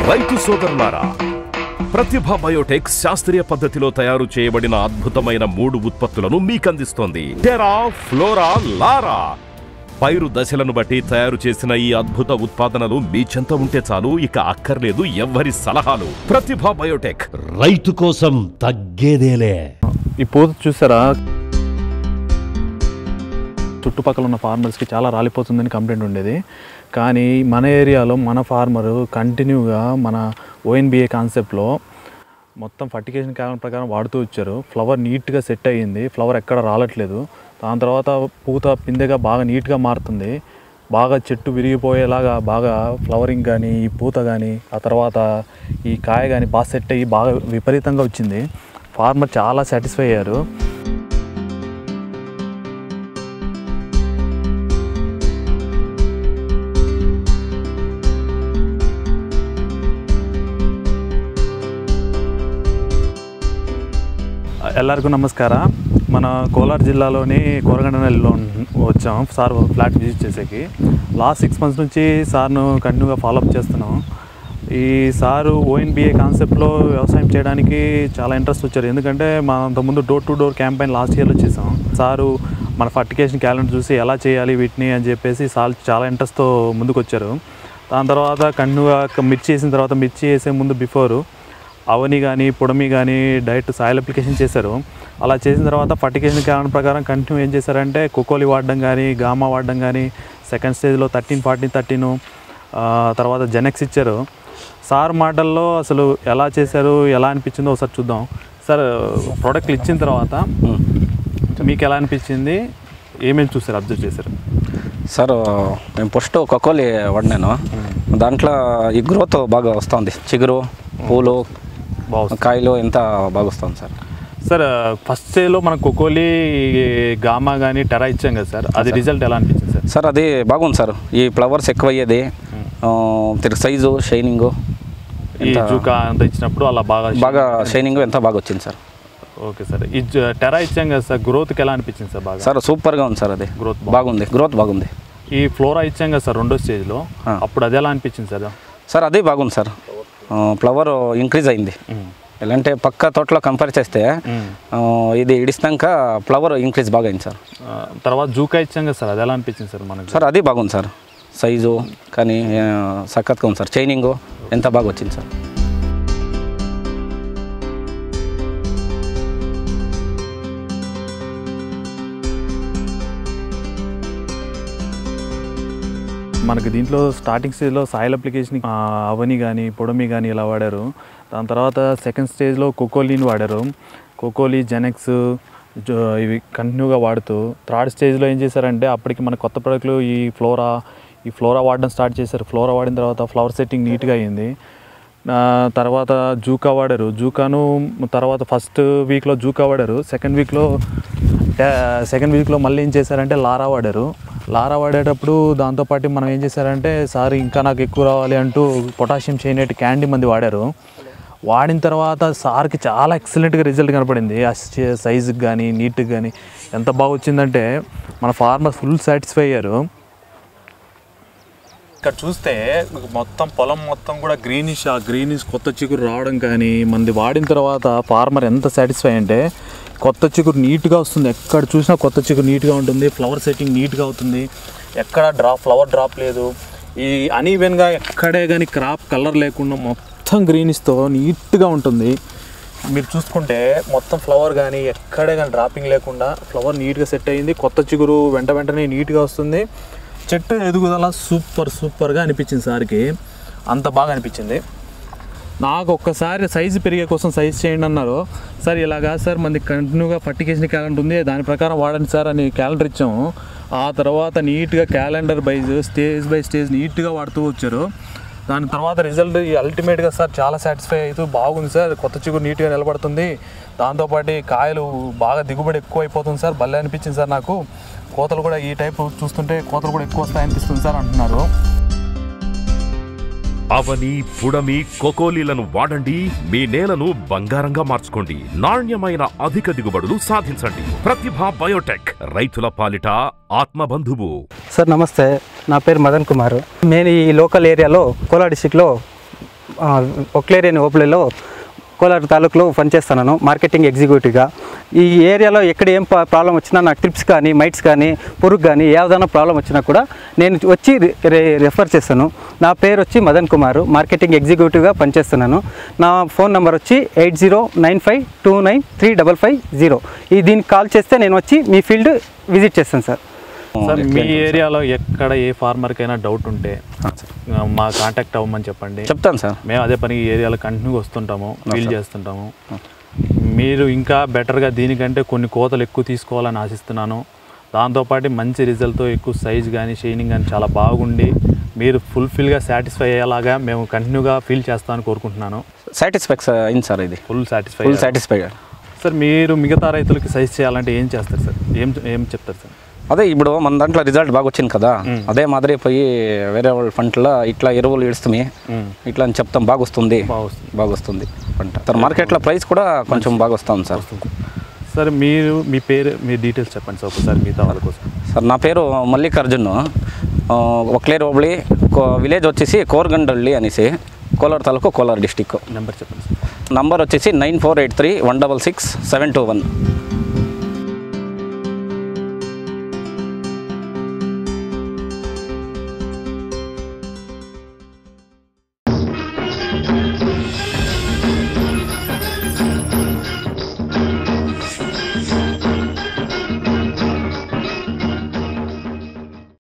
రైతు సోదరులారా, ప్రతిభ బయోటెక్ శాస్త్రీయ పద్ధతిలో తయారు చేయబడిన అద్భుతమైన 3 ఉత్పత్తులను మీకందిస్తోంది. టెరా, ఫ్లోరా, లారా. పైరు దశలను బట్టి తయారు చేసిన ఈ అద్భుత ఉత్పాదనలు మీ చెంత ఉంటే చాలు, ఇక అక్కర్లేదు ఎవ్వరి సలహాలు. ప్రతిభ బయోటెక్, రైతు కోసం తగ్గేదేలే. ఈ పూత చూసారా, చుట్టుపక్కల ఉన్న ఫార్మర్స్కి చాలా రాలిపోతుందని కంప్లైంట్ ఉండేది. కానీ మన ఏరియాలో మన ఫార్మరు కంటిన్యూగా మన ONBA కాన్సెప్ట్లో మొత్తం ఫర్టిగేషన్ క్యాలెండర్ ప్రకారం వాడుతూ వచ్చారు. ఫ్లవర్ నీట్గా సెట్ అయ్యింది, ఫ్లవర్ ఎక్కడ రాలట్లేదు. దాని తర్వాత పూత పిందెగా బాగా నీట్గా మారుతుంది, బాగా చెట్టు విరిగిపోయేలాగా బాగా ఫ్లవరింగ్ కానీ ఈ పూత కానీ ఆ తర్వాత ఈ కాయ కానీ బాగా సెట్ అయ్యి బాగా విపరీతంగా వచ్చింది. ఫార్మర్ చాలా సాటిస్ఫై అయ్యారు. ಎಲ್ಲರಿಗೂ ನಮಸ್ಕಾರ. మన కోలార్ జిల్లాలోని కోరగండనల్లిలో వచ్చాం సార్ ఫ్లాట్ విజిట్ చేసేకి. లాస్ట్ 6 months నుంచి సార్ను కంటిన్యూగా ఫాలోఅప్ చేస్తున్నాం. ఈ సారు ONBA కాన్సెప్ట్లో వ్యవసాయం చేయడానికి చాలా ఇంట్రెస్ట్ వచ్చారు. ఎందుకంటే మనం అంతకుముందు door to door campaign last ఇయర్లో చేసాం. సారు మన ఫర్టిగేషన్ క్యాలెండర్ చూసి ఎలా చేయాలి వీటిని అని చెప్పేసి సార్ చాలా ఇంట్రెస్ట్తో ముందుకు వచ్చారు. దాని తర్వాత కంటిన్యూగా మిర్చి వేసిన తర్వాత మిర్చి వేసే ముందు బిఫోరు అవని కానీ పొడమి కానీ డైరెక్ట్ సాయిల్ అప్లికేషన్ చేశారు. అలా చేసిన తర్వాత ఫర్టిగేషన్ క్యాలెండర్ ప్రకారం కంటిన్యూ ఏం చేశారంటే కోకోలి వాడడం కానీ గామా వాడడం కానీ సెకండ్ స్టేజ్లో 13-14-13 తర్వాత జెనెక్స్ ఇచ్చారు. సార్ మాటల్లో అసలు ఎలా చేశారు, ఎలా అనిపించిందో ఒకసారి చూద్దాం. సార్ ప్రోడక్ట్లు ఇచ్చిన తర్వాత మీకు ఎలా అనిపించింది, ఏమేమి చూసారు, అబ్జర్వ్ చేశారు? సార్ నేను ఫస్ట్ కోకోలి వాడినాను. దాంట్లో ఈ గ్రోత్ బాగా వస్తుంది, చిగురు పూలు కాయలు ఎంత బాగా వస్తుంది సార్. సార్ ఫస్ట్ స్టేజ్లో మన కోకోలి గామా కానీ టెరా ఇచ్చాం కదా సార్, అది రిజల్ట్ ఎలా అనిపించింది సార్? సార్ అది బాగుంది సార్. ఈ ఫ్లవర్స్ ఎక్కువ అయ్యేది, సైజు షైనింగు ఈ జూకా అంత ఇచ్చినప్పుడు అలా బాగా షైనింగ్ ఎంత బాగా వచ్చింది సార్. Okay sir. ఈ టెరా ఇచ్చాం కదా సార్, గ్రోత్కి ఎలా అనిపించింది సార్? బాగా సార్ సూపర్గా ఉంది సార్. అది గ్రోత్ బాగుంది. ఈ ఫ్లోరా ఇచ్చాం కదా సార్ 2వ స్టేజ్లో, అప్పుడు అది ఎలా అనిపించింది సార్? సార్ అది బాగుంది సార్. ఫ్లవర్ ఇంక్రీజ్ అయింది. ఎలా అంటే పక్క తోటలో కంపేర్ చేస్తే ఇది ఇడిస్తాక ఫ్లవర్ ఇంక్రీజ్ బాగా అయింది సార్. తర్వాత జూకా ఇచ్చాం కదా సార్, అది ఎలా అనిపించింది సార్ మనకు? సార్ అది బాగుంది సార్. సైజు కానీ సక్కత్గా ఉంది సార్. చైనింగు ఎంత బాగా వచ్చింది సార్. మనకి దీంట్లో స్టార్టింగ్ స్టేజ్లో సాయిల్ అప్లికేషన్ అవని కానీ పొడమి కానీ ఇలా వాడారు. దాని తర్వాత సెకండ్ స్టేజ్లో కోకోలీని వాడారు. కోకోలి జెనెక్స్ ఇవి కంటిన్యూగా వాడుతూ థర్డ్ స్టేజ్లో ఏం చేశారంటే అప్పటికి మన కొత్త ప్రోడక్ట్లు ఈ ఫ్లోరా వాడడం స్టార్ట్ చేశారు. ఫ్లోరా వాడిన తర్వాత ఫ్లవర్ సెట్టింగ్ నీట్గా అయ్యింది. తర్వాత జూకా వాడారు. జూకాను తర్వాత ఫస్ట్ వీక్లో జూకా వాడారు. సెకండ్ వీక్లో మళ్ళీ ఏం చేశారంటే లారా వాడారు. లారా వాడేటప్పుడు దాంతోపాటు మనం ఏం చేశారంటే సార్ ఇంకా నాకు ఎక్కువ రావాలి అంటూ పొటాషియం చైనేట్ క్యాండీ మంది వాడారు. వాడిన తర్వాత సార్కి చాలా ఎక్సలెంట్గా రిజల్ట్ కనపడింది. ఆ సైజుకి కానీ నీట్కి కానీ ఎంత బాగా వచ్చిందంటే మన ఫార్మర్ ఫుల్ సాటిస్ఫై అయ్యారు. ఇక్కడ చూస్తే మొత్తం పొలం మొత్తం కూడా గ్రీనిష్ కొత్త చిగురు రావడం కానీ మంది వాడిన తర్వాత ఫార్మర్ ఎంత సాటిస్ఫై అంటే కొత్త చిగురు నీట్గా వస్తుంది. ఎక్కడ చూసినా కొత్త చిగురు నీట్గా ఉంటుంది. ఫ్లవర్ సెట్టింగ్ నీట్గా అవుతుంది. ఎక్కడ ఫ్లవర్ డ్రాప్ లేదు. ఈ అన్ఈవెన్గా ఎక్కడే కానీ క్రాప్ కలర్ లేకుండా మొత్తం గ్రీనిష్తో నీట్గా ఉంటుంది. మీరు చూసుకుంటే మొత్తం ఫ్లవర్ కానీ ఎక్కడే కానీ డ్రాపింగ్ లేకుండా ఫ్లవర్ నీట్గా సెట్ అయ్యింది. కొత్త చిగురు వెంటనే నీట్గా వస్తుంది. చెట్టు ఎదుగుదల సూపర్గా అనిపించింది సార్కి. అంత బాగా అనిపించింది. నాకు ఒక్కసారి సైజు పెరిగే కోసం సైజ్ చేయండి అన్నారు. సార్ ఇలాగా సార్ మనకి కంటిన్యూగా ఫర్టిగేషన్ క్యాలెండర్ ఉంది, దాని ప్రకారం వాడండి సార్ అని క్యాలెండర్ ఇచ్చాము. ఆ తర్వాత నీట్గా క్యాలెండర్ స్టేజ్ బై స్టేజ్ నీట్గా వాడుతూ వచ్చారు. దాని తర్వాత రిజల్ట్ అల్టిమేట్గా సార్ చాలా సాటిస్ఫై అవుతూ బాగుంది సార్. కొత్త చిగురు నీట్గా నిలబడుతుంది. దాంతోపాటు కాయలు బాగా దిగుబడి ఎక్కువ అయిపోతుంది సార్. భలే అనిపించింది సార్ నాకు. కోతలు కూడా ఈ టైపు చూస్తుంటే కోతలు కూడా ఎక్కువ వస్తాయనిపిస్తుంది సార్ అంటున్నారు. అవని పుడమి కోకోలీలను వాడండి, మీ నేలను బంగారంగా మార్చుకోండి, నాణ్యమైన అధిక దిగుబడులు సాధించండి. ప్రతిభ బయోటెక్, రైతుల పాలిట ఆత్మబంధువు. సార్ నమస్తే, నా పేరు మదన్ కుమార్. నేను ఈ లోకల్ ఏరియాలో కోలార్ డిస్ట్రిక్ట్లో ఒక్లేరి అనే ఓపులలో కోలార్ తాలూకులో పనిచేస్తున్నాను మార్కెటింగ్ ఎగ్జిక్యూటివ్గా. ఈ ఏరియాలో ఎక్కడ ఏం ప్రాబ్లం వచ్చినా నాకు ట్రిప్స్ కానీ మైట్స్ కానీ పురుగు కానీ ఏదైనా ప్రాబ్లం వచ్చినా కూడా నేను వచ్చి రెఫర్ చేస్తాను. నా పేరు వచ్చి మదన్ కుమార్, మార్కెటింగ్ ఎగ్జిక్యూటివ్గా పనిచేస్తున్నాను. నా ఫోన్ నెంబర్ వచ్చి 8095293550. దీనికి కాల్ చేస్తే నేను వచ్చి మీ ఫీల్డ్ విజిట్ చేస్తాను సార్. సార్ మీ ఏరియాలో ఎక్కడ ఏ ఫార్మర్కైనా డౌట్ ఉంటే మా కాంటాక్ట్ అవ్వమని చెప్పండి. చెప్తాను సార్. మేము అదే పని ఈ ఏరియాలో కంటిన్యూగా వస్తుంటాము, ఫీల్ చేస్తుంటాము. మీరు ఇంకా బెటర్గా దీనికంటే కొన్ని కోతలు ఎక్కువ తీసుకోవాలని ఆశిస్తున్నాను. దాంతోపాటు మంచి రిజల్ట్తో ఎక్కువ సైజ్ కానీ షైనింగ్ కానీ చాలా బాగుండి మీరు ఫుల్ఫిల్గా సాటిస్ఫై అయ్యేలాగా మేము కంటిన్యూగా ఫీల్ చేస్తామని కోరుకుంటున్నాను. సాటిస్ఫాక్స్ అయింది సార్, ఇది ఫుల్ సాటిస్ఫై. సార్ మీరు మిగతా రైతులకి సైజ్ చేయాలంటే ఏం చేస్తారు సార్? ఏం చెప్తారు సార్? అదే ఇప్పుడు మన దాంట్లో రిజల్ట్ బాగా వచ్చింది కదా, అదే మాదిరి పోయి వేరే వాళ్ళ పంటలో ఇట్లా ఎరువులు ఇడుస్తుంది ఇట్లా అని చెప్తాం, బాగా వస్తుంది పంట. సార్ మార్కెట్లో ప్రైస్ కూడా కొంచెం బాగా వస్తుంది సార్. సార్ మీరు మీ పేరు మీ డీటెయిల్స్ చెప్పండి సార్ ఒకసారి మిగతా వాళ్ళ కోసం. సార్ నా పేరు మల్లికార్జున్, ఒక్లేరు హోబళి, విలేజ్ వచ్చేసి కోరగండల్లి అనేసి, కోలార్ తాలూకు, కోలార్ డిస్టిక్. నెంబర్ చెప్పండి సార్. నంబర్ వచ్చేసి 9483166721.